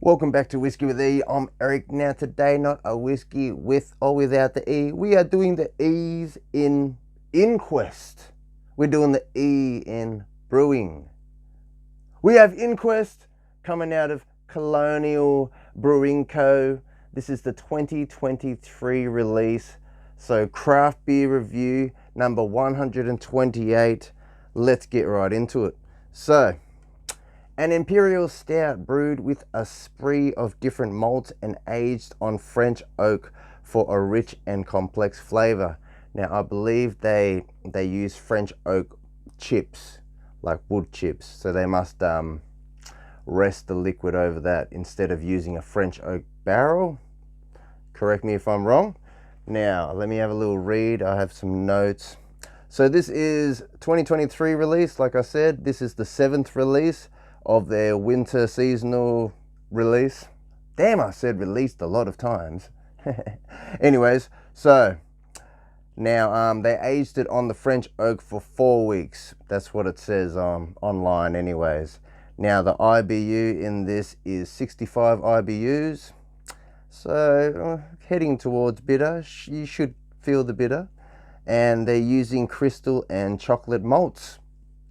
Welcome back to Whiskey with E. I'm Eric. Now today, not a whiskey with or without the E. We are doing the E's in INQUEST. We're doing the E in Brewing. We have INQUEST coming out of Colonial Brewing Co. This is the 2023 release. So craft beer review number 128. Let's get right into it. So, an imperial stout brewed with a spree of different malts and aged on French oak for a rich and complex flavor. Now I believe they use French oak chips, like wood chips, so they must rest the liquid over that instead of using a French oak barrel. Correct me if I'm wrong. Now let me have a little read. I have some notes. So this is 2023 release. Like I said, this is the 7th release of their winter seasonal release. Damn, I said released a lot of times. Anyways, so now they aged it on the French oak for 4 weeks. That's what it says online anyways. Now the IBU in this is 65 IBUs. So heading towards bitter. You should feel the bitter. And they're using crystal and chocolate malts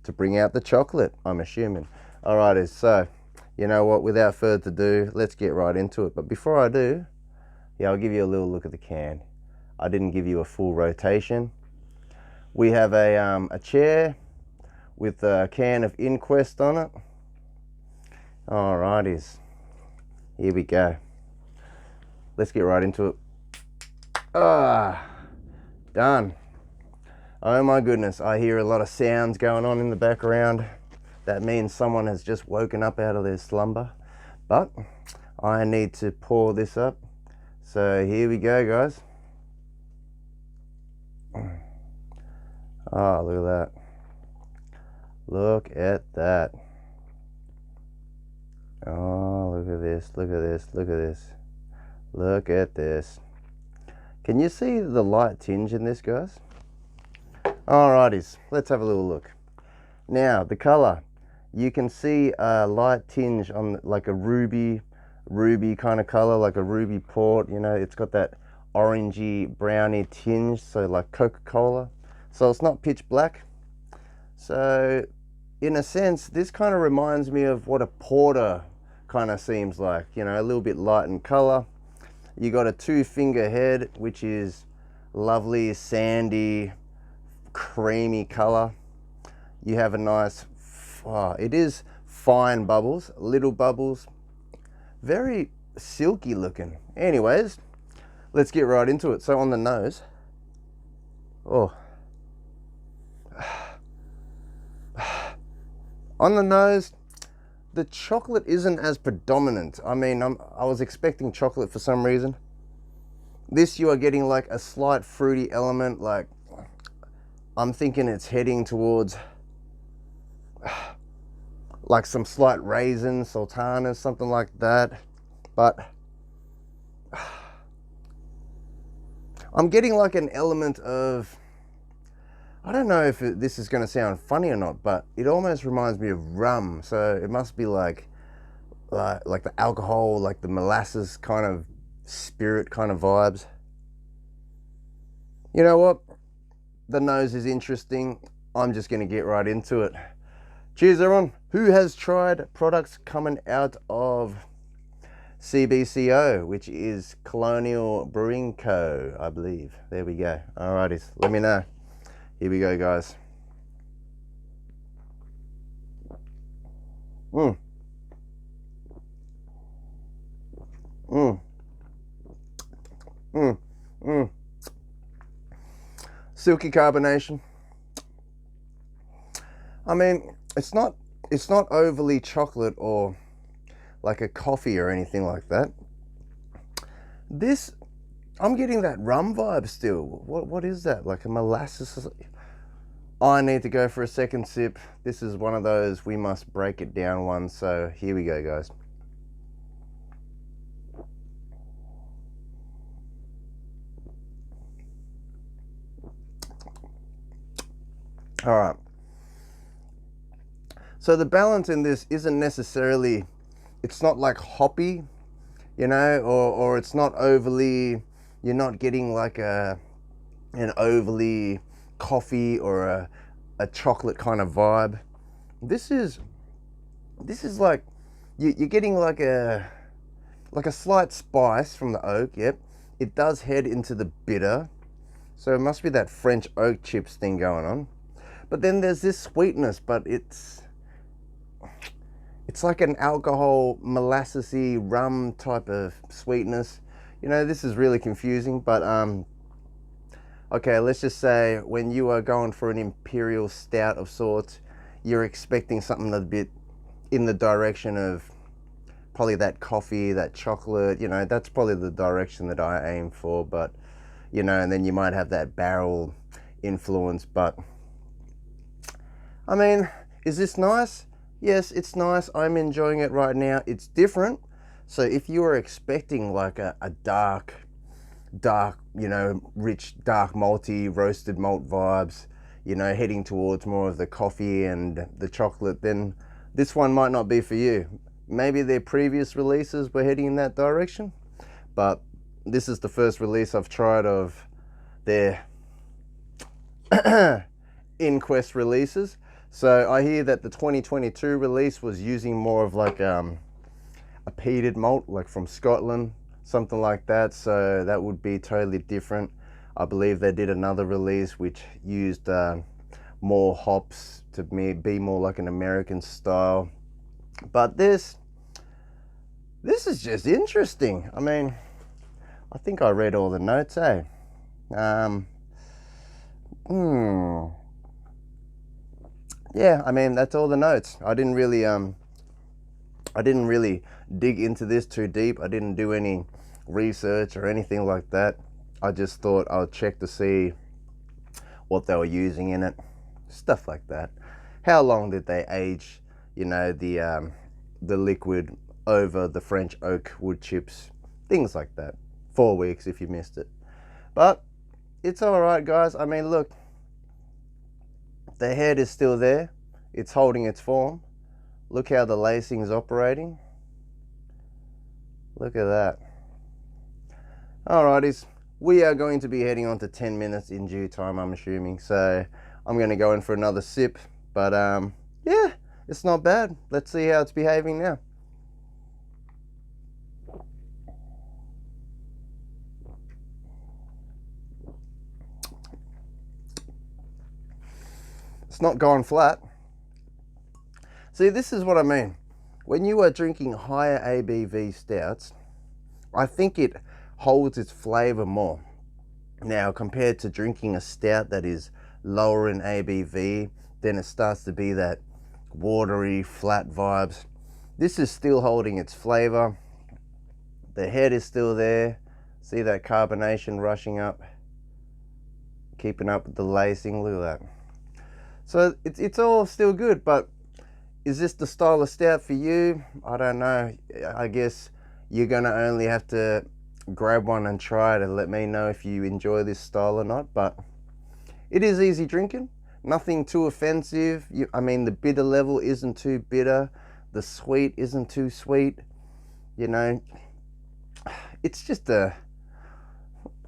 to bring out the chocolate, I'm assuming. Alrighty, so you know what, without further ado, let's get right into it. But before I do, I'll give you a little look at the can. I didn't give you a full rotation. We have a chair with a can of INQUEST on it. Alrighties, here we go. Let's get right into it. Done. Oh my goodness, I hear a lot of sounds going on in the background. That means someone has just woken up out of their slumber. But I need to pour this up. So here we go, guys. Oh, look at that. Look at that. Oh, look at this, look at this, look at this. Look at this. Can you see the light tinge in this, guys? Alrighties, let's have a little look. Now, the color. You can see a light tinge on like a ruby kind of color, like a ruby port. You know, it's got that orangey browny tinge, so like Coca-Cola. So it's not pitch black. So in a sense, this kind of reminds me of what a porter kind of seems like, you know, a little bit light in color. You got a 2-finger head, which is lovely, sandy, creamy color. You have a nice, it is fine bubbles, little bubbles, very silky looking. Anyways, let's get right into it. So on the nose, on the nose, the chocolate isn't as predominant. I mean, I was expecting chocolate for some reason. This, you are getting like a slight fruity element, like I'm thinking it's heading towards like some slight raisins, sultanas, something like that. But I'm getting like an element of, I don't know if this is going to sound funny or not, but it almost reminds me of rum. So it must be like the alcohol, like the molasses kind of spirit kind of vibes. You know what? The nose is interesting. I'm just going to get right into it. Cheers, everyone. Who has tried products coming out of CBCo, which is Colonial Brewing Co, I believe. There we go. Alrighties, let me know. Here we go, guys. Silky carbonation. I mean, it's not overly chocolate or like a coffee or anything like that. This, I'm getting that rum vibe still. What is that? Like a molasses? I need to go for a second sip. This is one of those we must break it down ones. So here we go, guys. All right. So the balance in this isn't necessarily it's not like hoppy, you know, or it's not overly, you're not getting like an overly coffee or a chocolate kind of vibe. This is like, you're getting like a slight spice from the oak. Yep, it does head into the bitter, so it must be that French oak chips thing going on. But then there's this sweetness, but it's like an alcohol molassesy rum type of sweetness. You know, this is really confusing, but okay, let's just say when you are going for an imperial stout of sorts, you're expecting something a bit in the direction of probably that coffee, that chocolate, you know, that's probably the direction that I aim for. But, you know, and then you might have that barrel influence. But, I mean, is this nice? Yes, it's nice. I'm enjoying it right now. It's different. So if you were expecting like a dark, you know, rich, dark malty, roasted malt vibes, you know, heading towards more of the coffee and the chocolate, then this one might not be for you. Maybe their previous releases were heading in that direction, but this is the first release I've tried of their INQUEST releases. So I hear that the 2022 release was using more of like a peated malt, like from Scotland, something like that. So that would be totally different. I believe they did another release which used more hops to be more like an American style. But this is just interesting. I mean, I think I read all the notes, eh? Yeah, I mean, that's all the notes. I didn't really dig into this too deep. I didn't do any research or anything like that. I just thought I would check to see what they were using in it, stuff like that. How long did they age, you know, the liquid over the French oak wood chips, things like that. 4 weeks if you missed it. But it's all right, guys. I mean, look, the head is still there. It's holding its form. Look how the lacing is operating. Look at that. Alrighties, we are going to be heading on to 10 minutes in due time, I'm assuming. So I'm going to go in for another sip. But yeah, it's not bad. Let's see how it's behaving now. It's not gone flat. See, this is what I mean. When you are drinking higher ABV stouts, I think it holds its flavor more. Now, compared to drinking a stout that is lower in ABV, then it starts to be that watery, flat vibes. This is still holding its flavor. The head is still there. See that carbonation rushing up, keeping up with the lacing. Look at that. So it's all still good, but is this the style of stout for you? I don't know. I guess you're gonna only have to grab one and try it and let me know if you enjoy this style or not. But it is easy drinking, nothing too offensive. I mean, the bitter level isn't too bitter, the sweet isn't too sweet. You know, it's just I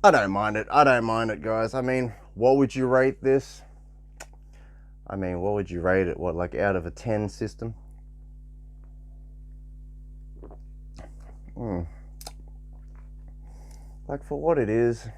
don't mind it. I don't mind it, guys. I mean, what would you rate this? I mean, what would you rate it? What, like out of a 10 system? Like for what it is,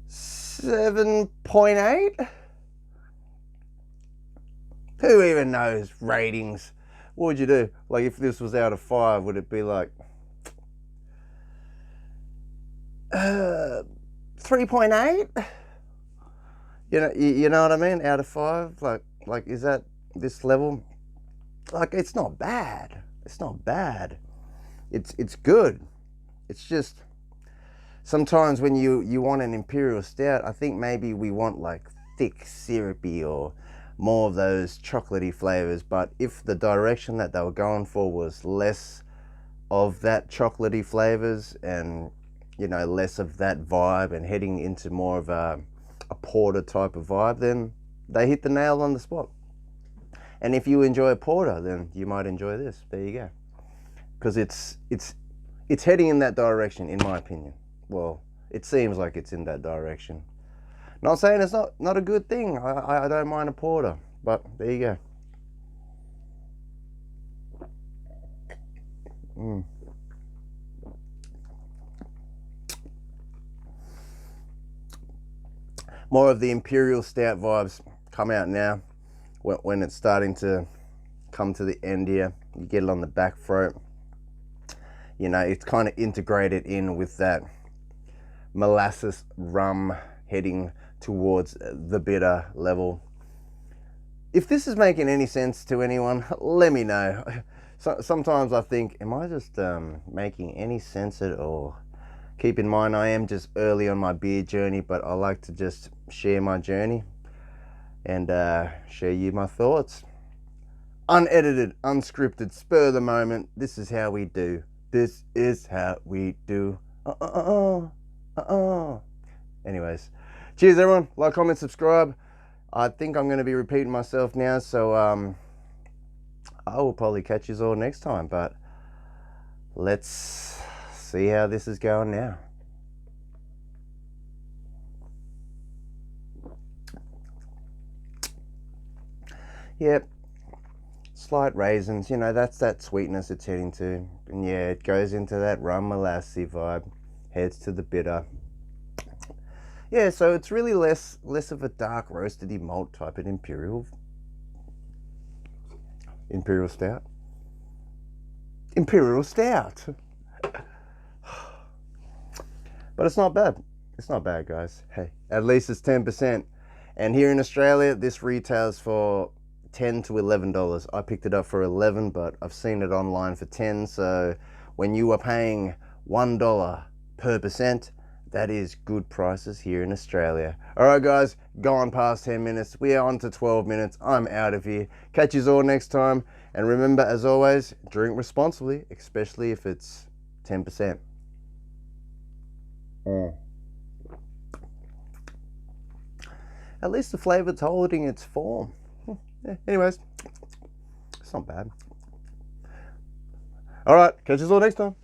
7.8? Who even knows ratings? What would you do? Like if this was out of 5, would it be like 3.8? You know what I mean? Out of 5, like is that this level? Like it's not bad. It's not bad. It's good. It's just sometimes when you want an imperial stout, I think maybe we want like thick, syrupy, or more of those chocolatey flavors. But if the direction that they were going for was less of that chocolatey flavors and, you know, less of that vibe and heading into more of a porter type of vibe, then they hit the nail on the spot. And if you enjoy porter, then you might enjoy this. There you go. Because it's heading in that direction, in my opinion. Well, it seems like it's in that direction. Not saying it's not a good thing. I don't mind a porter, but there you go. More of the Imperial Stout vibes come out now when it's starting to come to the end here. You get it on the back throat. You know, it's kind of integrated in with that molasses rum heading towards the bitter level. If this is making any sense to anyone, let me know. Sometimes I think, am I just making any sense at all? Keep in mind, I am just early on my beer journey, but I like to just share my journey and share you my thoughts. Unedited, unscripted, spur of the moment. This is how we do. This is how we do. Anyways, cheers everyone. Like, comment, subscribe. I think I'm going to be repeating myself now, so I will probably catch you all next time, but let's see how this is going now. Yep, slight raisins, you know, that's that sweetness it's heading to. And yeah, it goes into that rum molassy vibe, heads to the bitter. Yeah, so it's really less of a dark roasted malt type of imperial stout. Imperial stout. But it's not bad. It's not bad, guys. Hey, at least it's 10%. And here in Australia, this retails for $10 to $11. I picked it up for $11, but I've seen it online for $10. So when you are paying $1 per percent, that is good prices here in Australia. All right, guys, gone past 10 minutes. We are on to 12 minutes. I'm out of here. Catch you all next time. And remember, as always, drink responsibly, especially if it's 10%. At least the flavor's holding its form. Yeah, anyways, it's not bad. All right, catch you all next time.